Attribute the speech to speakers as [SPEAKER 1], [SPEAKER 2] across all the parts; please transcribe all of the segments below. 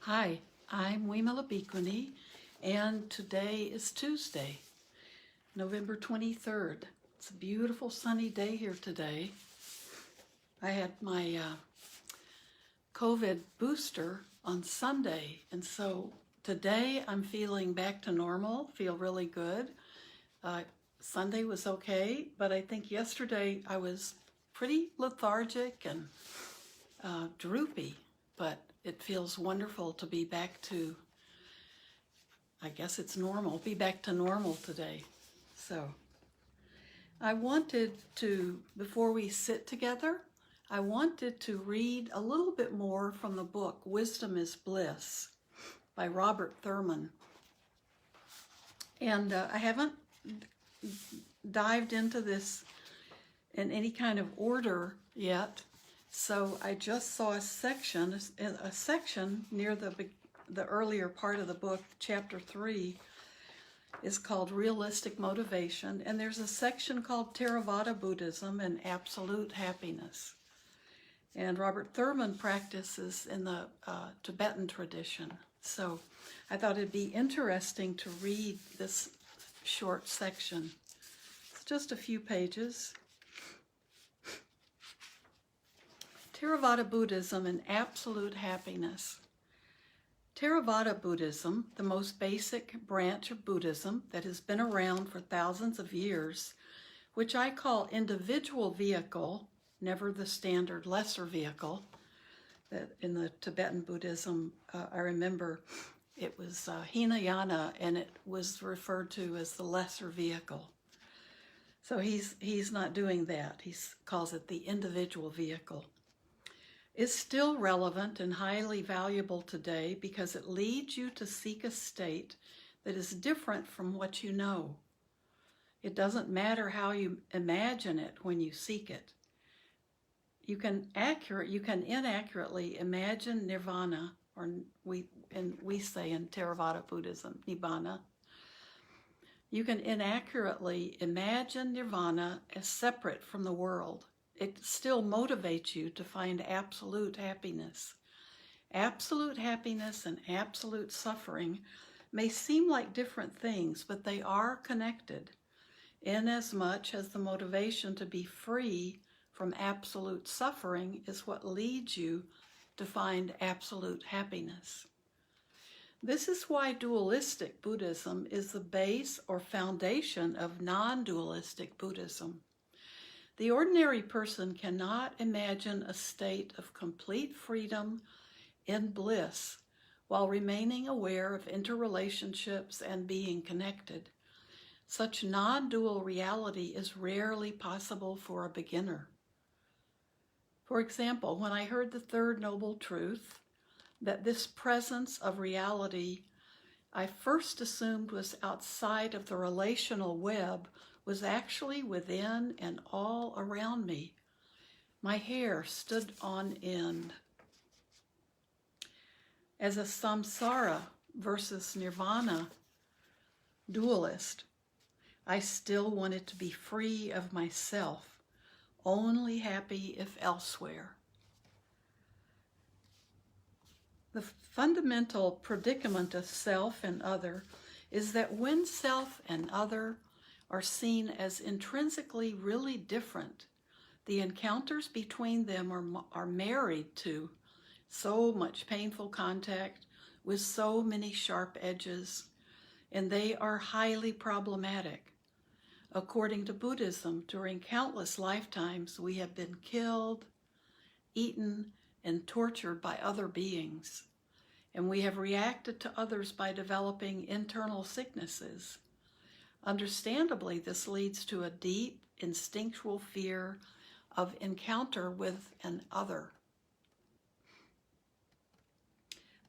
[SPEAKER 1] Hi, I'm Wimala Theri, and today is Tuesday, November 23rd. It's a beautiful sunny day here today. I had my COVID booster on Sunday, and so today I'm feeling back to normal, feel really good. Sunday was okay, but I think yesterday I was pretty lethargic and droopy, but it feels wonderful to be back to, I guess it's normal, be back to normal today. So I wanted to, before we sit together, I wanted to read a little bit more from the book Wisdom is Bliss by Robert Thurman. And I haven't dived into this in any kind of order yet. So I just saw a section near the earlier part of the book, chapter 3, is called Realistic Motivation, and there's a section called Theravada Buddhism and Absolute Happiness. And Robert Thurman practices in the Tibetan tradition. So I thought it'd be interesting to read this short section. It's just a few pages. Theravada Buddhism and Absolute Happiness. Theravada Buddhism, the most basic branch of Buddhism that has been around for thousands of years, which I call individual vehicle, never the standard lesser vehicle. That in the Tibetan Buddhism, I remember it was Hinayana, and it was referred to as the lesser vehicle. So he's not doing that. He calls it the individual vehicle. Is still relevant and highly valuable today because it leads you to seek a state that is different from what you know. It doesn't matter how you imagine it when you seek it. You can inaccurately imagine nirvana, or we say in Theravada Buddhism, nibbana. You can inaccurately imagine nirvana as separate from the world. It still motivates you to find absolute happiness. Absolute happiness and absolute suffering may seem like different things, but they are connected, inasmuch as the motivation to be free from absolute suffering is what leads you to find absolute happiness. This is why dualistic Buddhism is the base or foundation of non-dualistic Buddhism. The ordinary person cannot imagine a state of complete freedom in bliss while remaining aware of interrelationships and being connected. Such non-dual reality is rarely possible for a beginner. For example, when I heard the third noble truth, that this presence of reality I first assumed was outside of the relational web was actually within and all around me. My hair stood on end. As a samsara versus nirvana dualist, I still wanted to be free of myself, only happy if elsewhere. The fundamental predicament of self and other is that when self and other are seen as intrinsically really different, the encounters between them are married to so much painful contact with so many sharp edges, and they are highly problematic. According to Buddhism, during countless lifetimes, we have been killed, eaten, and tortured by other beings, and we have reacted to others by developing internal sicknesses. Understandably, this leads to a deep, instinctual fear of encounter with an other.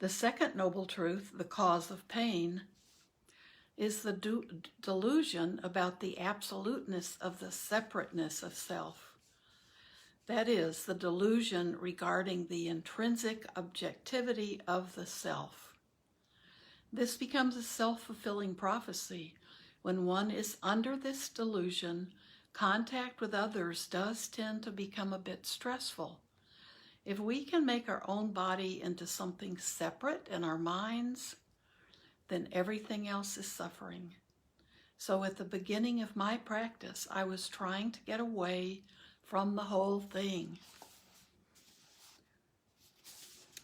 [SPEAKER 1] The second noble truth, the cause of pain, is the delusion about the absoluteness of the separateness of self. That is, the delusion regarding the intrinsic objectivity of the self. This becomes a self-fulfilling prophecy. When one is under this delusion, contact with others does tend to become a bit stressful. If we can make our own body into something separate in our minds, then everything else is suffering. So at the beginning of my practice, I was trying to get away from the whole thing.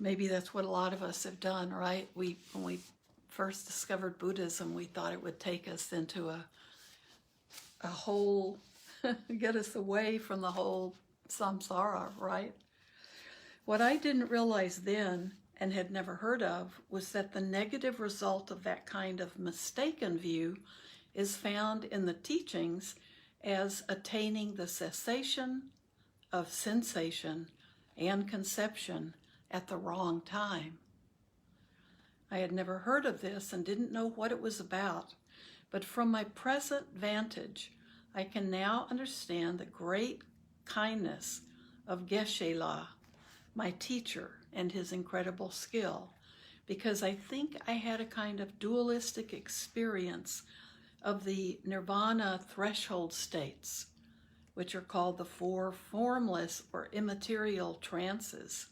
[SPEAKER 1] Maybe that's what a lot of us have done, right? When we first discovered Buddhism, we thought it would take us into a whole, get us away from the whole samsara, right? What I didn't realize then, and had never heard of, was that the negative result of that kind of mistaken view is found in the teachings as attaining the cessation of sensation and conception at the wrong time. I had never heard of this and didn't know what it was about, but from my present vantage, I can now understand the great kindness of Geshe-la, my teacher, and his incredible skill, because I think I had a kind of dualistic experience of the nirvana threshold states, which are called the four formless or immaterial trances.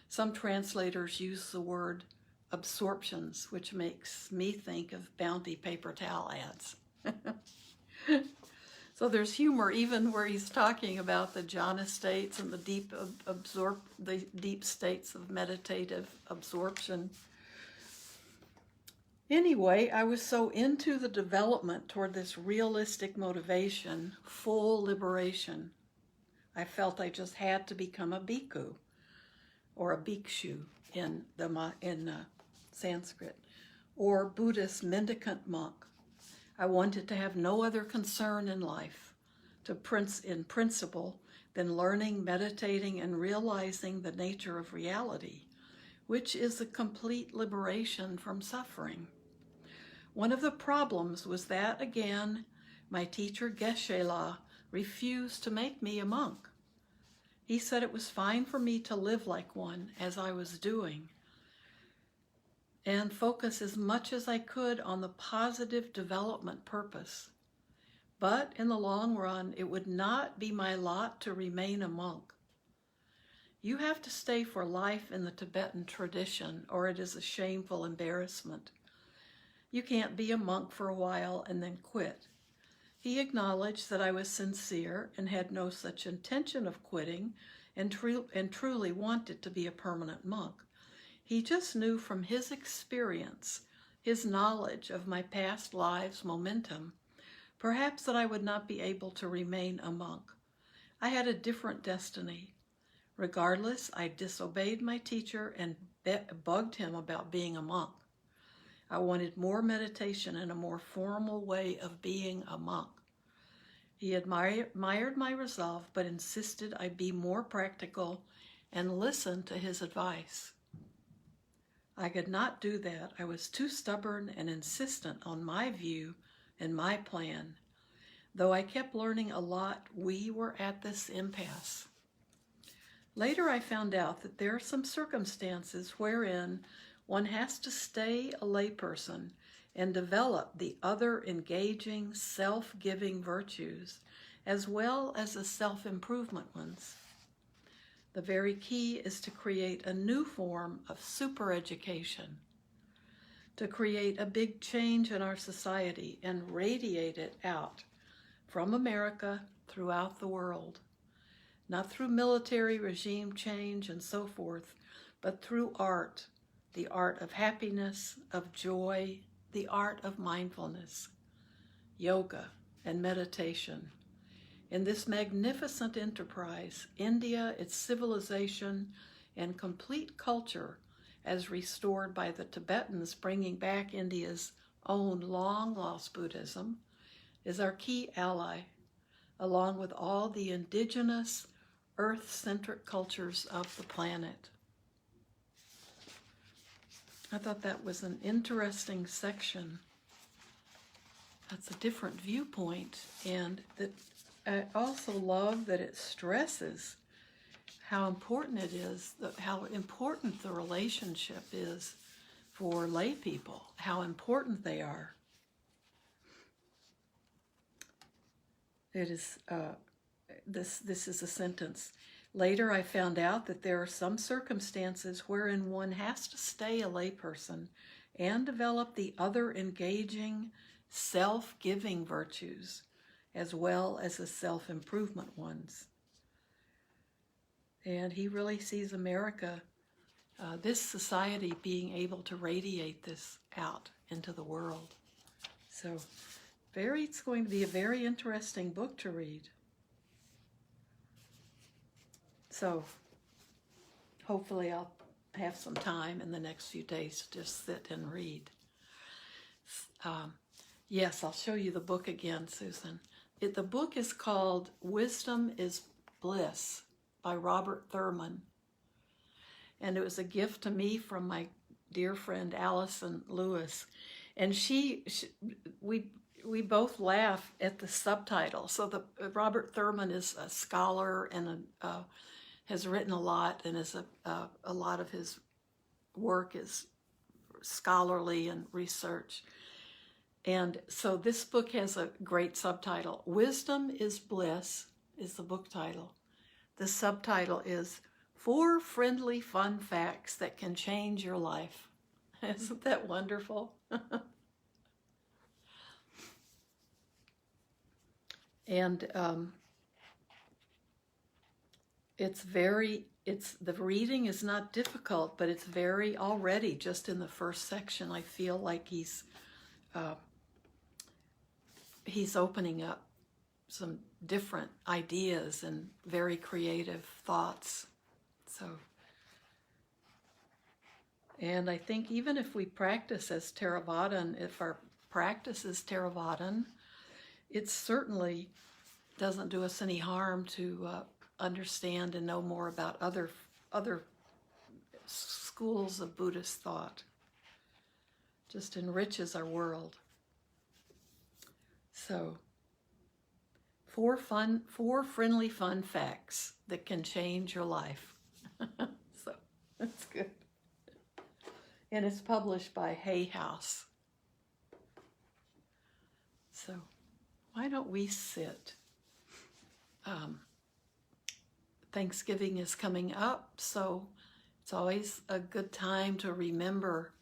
[SPEAKER 1] Some translators use the word absorptions, which makes me think of Bounty paper towel ads. So there's humor even where he's talking about the jhana states and the deep states of meditative absorption. Anyway, I was so into the development toward this realistic motivation, full liberation. I felt I just had to become a bhikkhu, or a bhikshu in Sanskrit, or Buddhist mendicant monk. I wanted to have no other concern in life, in principle, than learning, meditating, and realizing the nature of reality, which is a complete liberation from suffering. One of the problems was that, again, my teacher Geshe-la refused to make me a monk. He said it was fine for me to live like one, as I was doing, and focus as much as I could on the positive development purpose. But in the long run, it would not be my lot to remain a monk. You have to stay for life in the Tibetan tradition, or it is a shameful embarrassment. You can't be a monk for a while and then quit. He acknowledged that I was sincere and had no such intention of quitting and truly wanted to be a permanent monk. He just knew from his experience, his knowledge of my past lives' momentum, perhaps that I would not be able to remain a monk. I had a different destiny. Regardless, I disobeyed my teacher and bugged him about being a monk. I wanted more meditation and a more formal way of being a monk. He admired my resolve, but insisted I be more practical and listen to his advice. I could not do that. I was too stubborn and insistent on my view and my plan. Though I kept learning a lot, we were at this impasse. Later I found out that there are some circumstances wherein one has to stay a layperson and develop the other engaging, self-giving virtues, as well as the self-improvement ones. The very key is to create a new form of super-education, to create a big change in our society and radiate it out from America throughout the world, not through military regime change and so forth, but through art, the art of happiness, of joy, the art of mindfulness, yoga, and meditation. In this magnificent enterprise, India, its civilization, and complete culture, as restored by the Tibetans bringing back India's own long-lost Buddhism, is our key ally, along with all the indigenous, earth-centric cultures of the planet. I thought that was an interesting section. That's a different viewpoint, and that I also love that it stresses how important it is, how important the relationship is for lay people, how important they are. It is, this is a sentence. Later, I found out that there are some circumstances wherein one has to stay a layperson and develop the other engaging, self-giving virtues, as well as the self-improvement ones. And he really sees America, this society, being able to radiate this out into the world. So it's going to be a very interesting book to read. So hopefully I'll have some time in the next few days to just sit and read. Yes, I'll show you the book again, Susan. The book is called Wisdom is Bliss by Robert Thurman. And it was a gift to me from my dear friend Allison Lewis. And we both laugh at the subtitle. So Robert Thurman is a scholar and has written a lot, and a lot of his work is scholarly and research. And so this book has a great subtitle. Wisdom is Bliss is the book title. The subtitle is 4 Friendly Fun Facts That Can Change Your Life. Isn't that wonderful? And the reading is not difficult, but it's very already, just in the first section, I feel like he's opening up some different ideas and very creative thoughts. So, and I think even if we practice as Theravadan, if our practice is Theravadan, it certainly doesn't do us any harm to understand and know more about other schools of Buddhist thought. Just enriches our world. So, 4 friendly fun facts that can change your life. So that's good. And it's published by Hay House. So why don't we sit? Thanksgiving is coming up, so it's always a good time to remember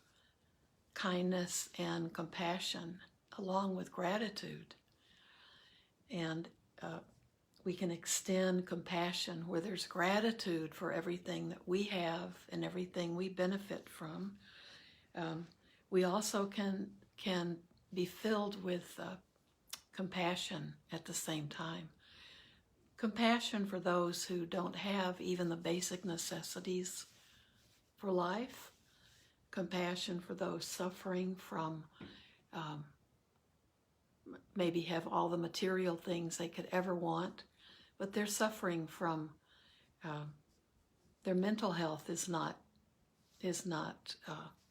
[SPEAKER 1] kindness and compassion along with gratitude. And we can extend compassion where there's gratitude for everything that we have and everything we benefit from. We also can be filled with compassion at the same time. Compassion for those who don't have even the basic necessities for life. Compassion for those suffering from maybe have all the material things they could ever want, but they're suffering from their mental health is not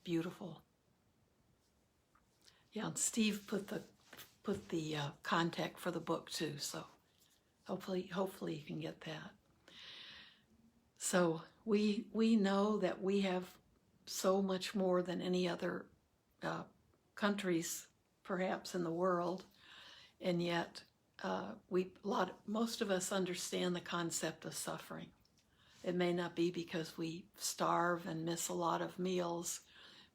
[SPEAKER 1] beautiful. Yeah, and Steve put the contact for the book too, so hopefully you can get that. So we know that we have so much more than any other countries perhaps in the world, and yet most of us understand the concept of suffering. It may not be because we starve and miss a lot of meals,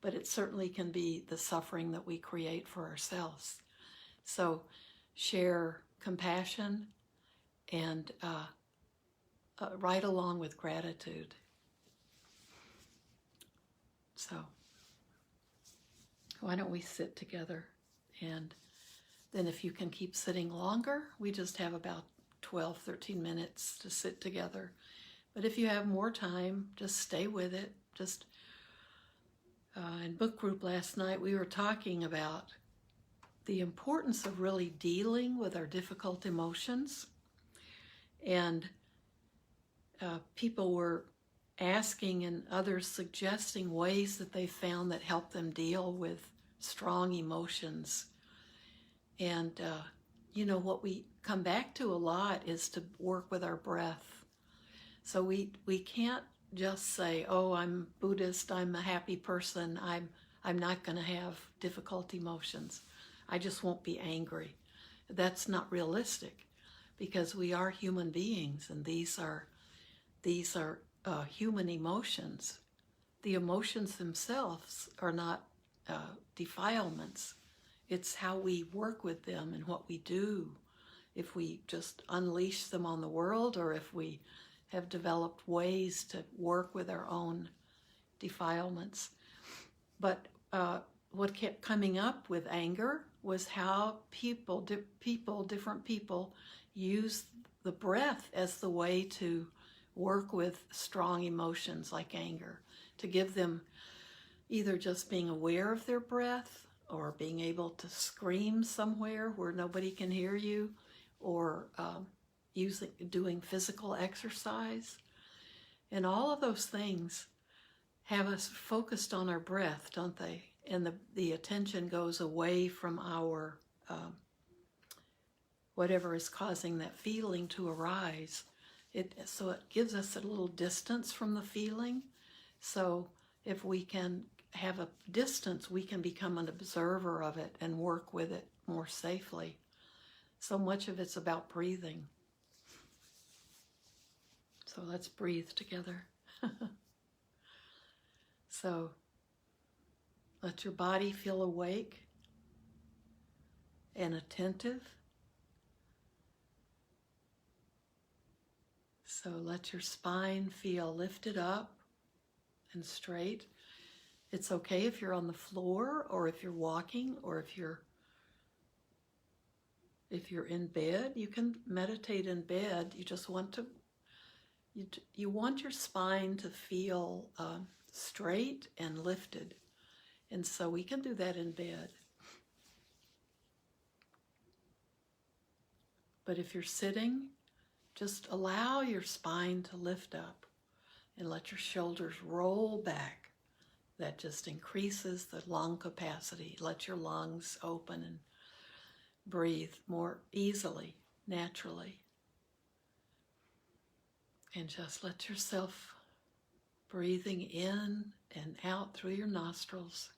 [SPEAKER 1] but it certainly can be the suffering that we create for ourselves. So share compassion and right along with gratitude. So why don't we sit together? And then if you can keep sitting longer, we just have about 12, 13 minutes to sit together. But if you have more time, just stay with it. Just in book group last night, we were talking about the importance of really dealing with our difficult emotions. And people were asking and others suggesting ways that they found that help them deal with strong emotions. And, what we come back to a lot is to work with our breath. So we can't just say, oh, I'm Buddhist, I'm a happy person, I'm not going to have difficult emotions. I just won't be angry. That's not realistic because we are human beings, and these are these are human emotions. The emotions themselves are not defilements. It's how we work with them and what we do. If we just unleash them on the world, or if we have developed ways to work with our own defilements. But what kept coming up with anger was how different people use the breath as the way to work with strong emotions like anger, to give them either just being aware of their breath, or being able to scream somewhere where nobody can hear you, or doing physical exercise. And all of those things have us focused on our breath, don't they? And the attention goes away from our whatever is causing that feeling to arise. So it gives us a little distance from the feeling. So if we can have a distance, we can become an observer of it and work with it more safely. So much of it's about breathing. So let's breathe together. So let your body feel awake and attentive. So let your spine feel lifted up and straight. It's okay if you're on the floor, or if you're walking, or if you're in bed. You can meditate in bed. You just want to, you want your spine to feel straight and lifted. And so we can do that in bed. But if you're sitting, just allow your spine to lift up and let your shoulders roll back. That just increases the lung capacity. Let your lungs open and breathe more easily, naturally. And just let yourself breathing in and out through your nostrils.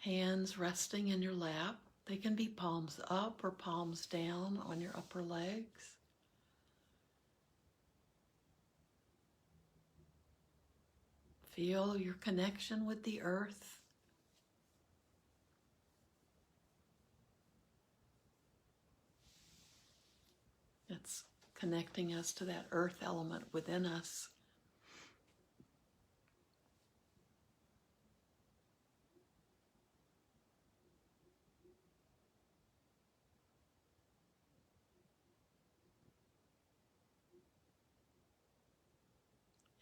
[SPEAKER 1] Hands resting in your lap. They can be palms up or palms down on your upper legs. Feel your connection with the earth. It's connecting us to that earth element within us.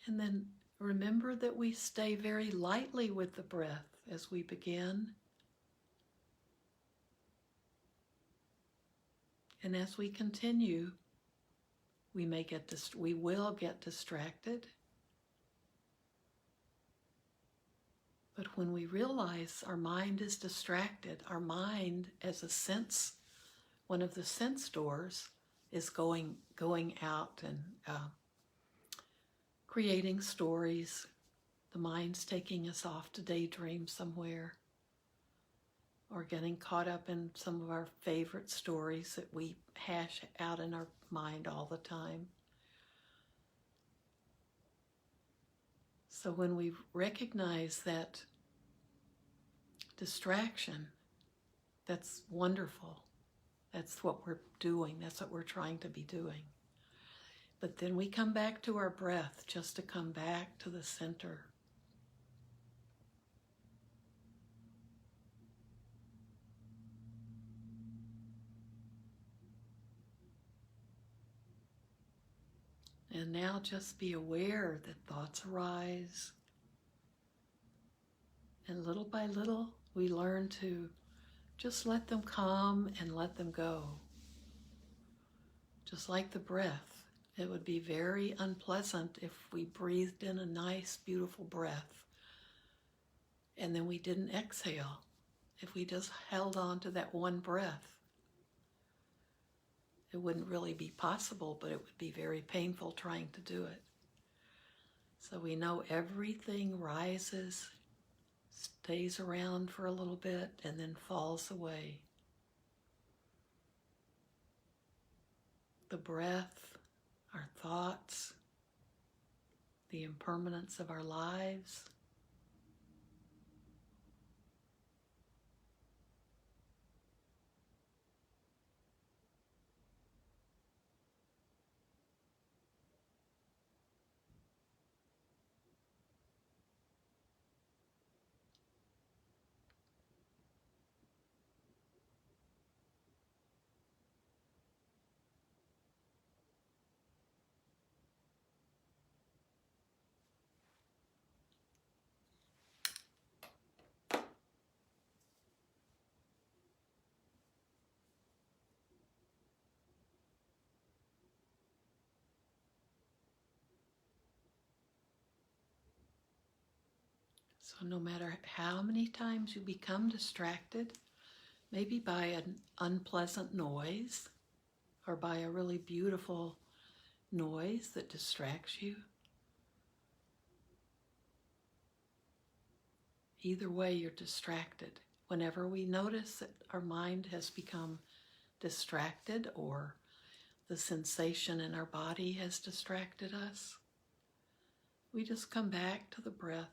[SPEAKER 1] And then remember that we stay very lightly with the breath as we begin. And as we continue, we will get distracted. But when we realize our mind is distracted, our mind as a sense, one of the sense doors, is going out and creating stories. The mind's taking us off to daydream somewhere, or getting caught up in some of our favorite stories that we hash out in our mind all the time. So when we recognize that distraction, that's wonderful. That's what we're doing. That's what we're trying to be doing. But then we come back to our breath, just to come back to the center. And now just be aware that thoughts arise. And little by little, we learn to just let them come and let them go. Just like the breath. It would be very unpleasant if we breathed in a nice, beautiful breath and then we didn't exhale. If we just held on to that one breath, it wouldn't really be possible, but it would be very painful trying to do it. So we know everything rises, stays around for a little bit, and then falls away. The breath our thoughts, the impermanence of our lives. So no matter how many times you become distracted, maybe by an unpleasant noise or by a really beautiful noise that distracts you, either way you're distracted. Whenever we notice that our mind has become distracted or the sensation in our body has distracted us, we just come back to the breath.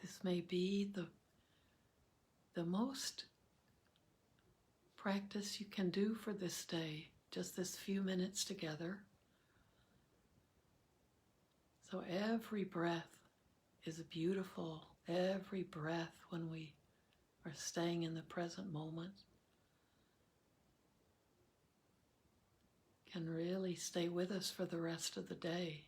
[SPEAKER 1] This may be the most practice you can do for this day, just this few minutes together. So every breath is beautiful. Every breath, when we are staying in the present moment, can really stay with us for the rest of the day.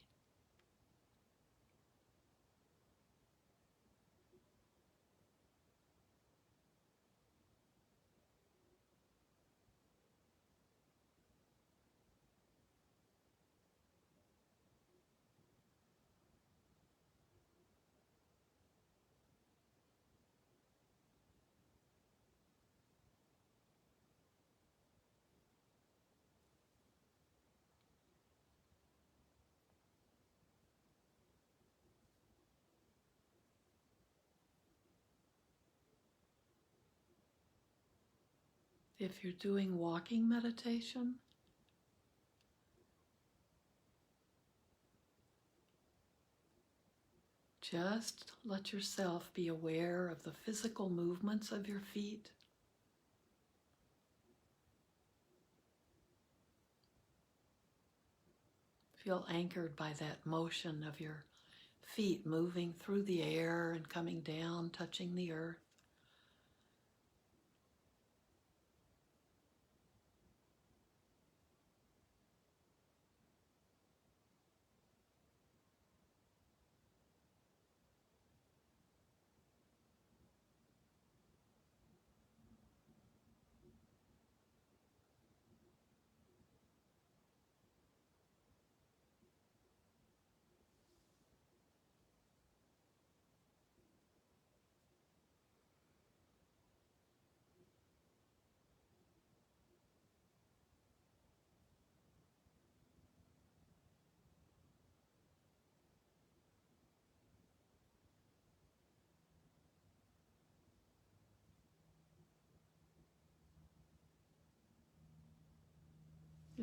[SPEAKER 1] If you're doing walking meditation, just let yourself be aware of the physical movements of your feet. Feel anchored by that motion of your feet moving through the air and coming down, touching the earth.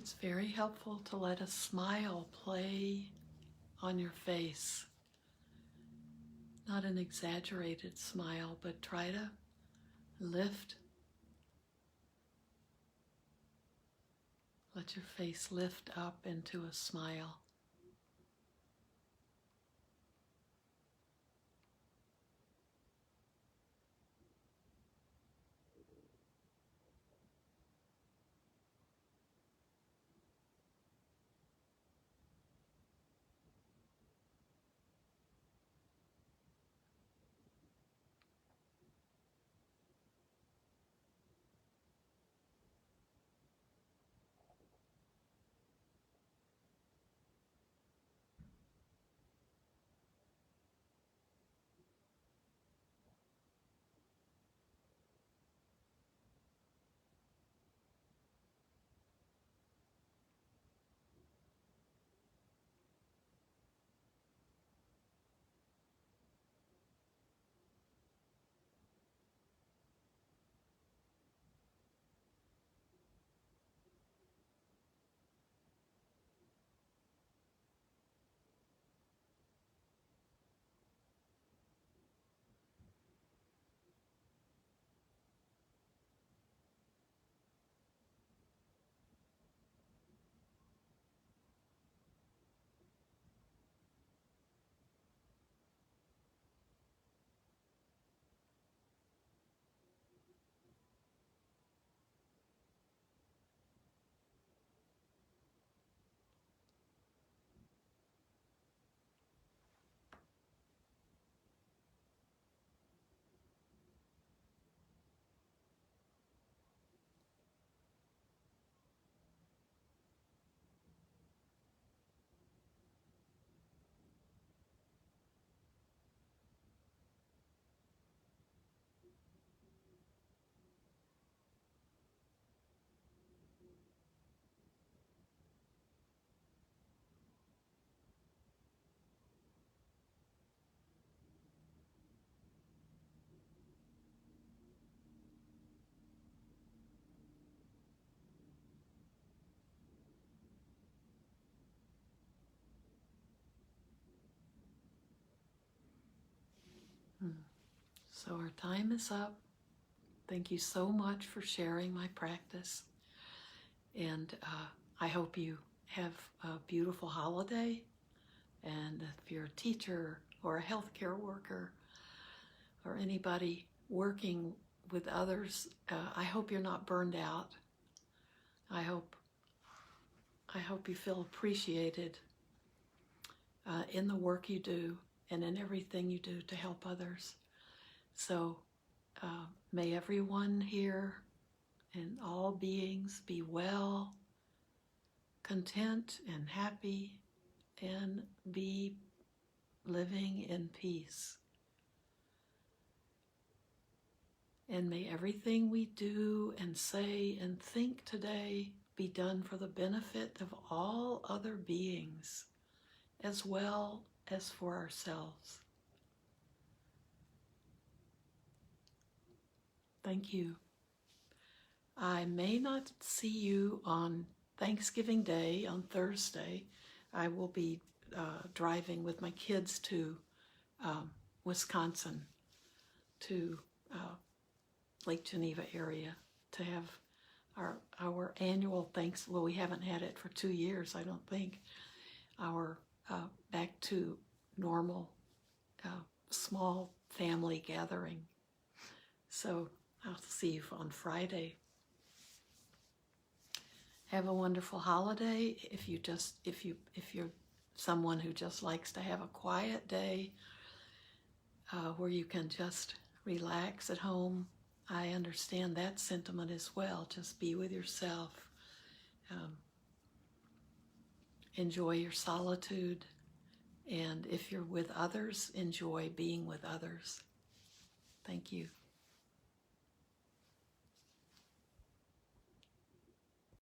[SPEAKER 1] It's very helpful to let a smile play on your face. Not an exaggerated smile, but try to lift. Let your face lift up into a smile. So our time is up. Thank you so much for sharing my practice. And I hope you have a beautiful holiday. And if you're a teacher or a healthcare worker or anybody working with others, I hope you're not burned out. I hope you feel appreciated in the work you do and in everything you do to help others. So may everyone here and all beings be well, content and happy, and be living in peace. And may everything we do and say and think today be done for the benefit of all other beings, as well as for ourselves. Thank you. I may not see you on Thanksgiving Day on Thursday. I will be driving with my kids to Wisconsin, to Lake Geneva area, to have our annual well, we haven't had it for 2 years, I don't think, our back to normal small family gathering. So I'll see you on Friday. Have a wonderful holiday. If you're someone who just likes to have a quiet day where you can just relax at home, I understand that sentiment as well. Just be with yourself. Enjoy your solitude. And if you're with others, enjoy being with others. Thank you.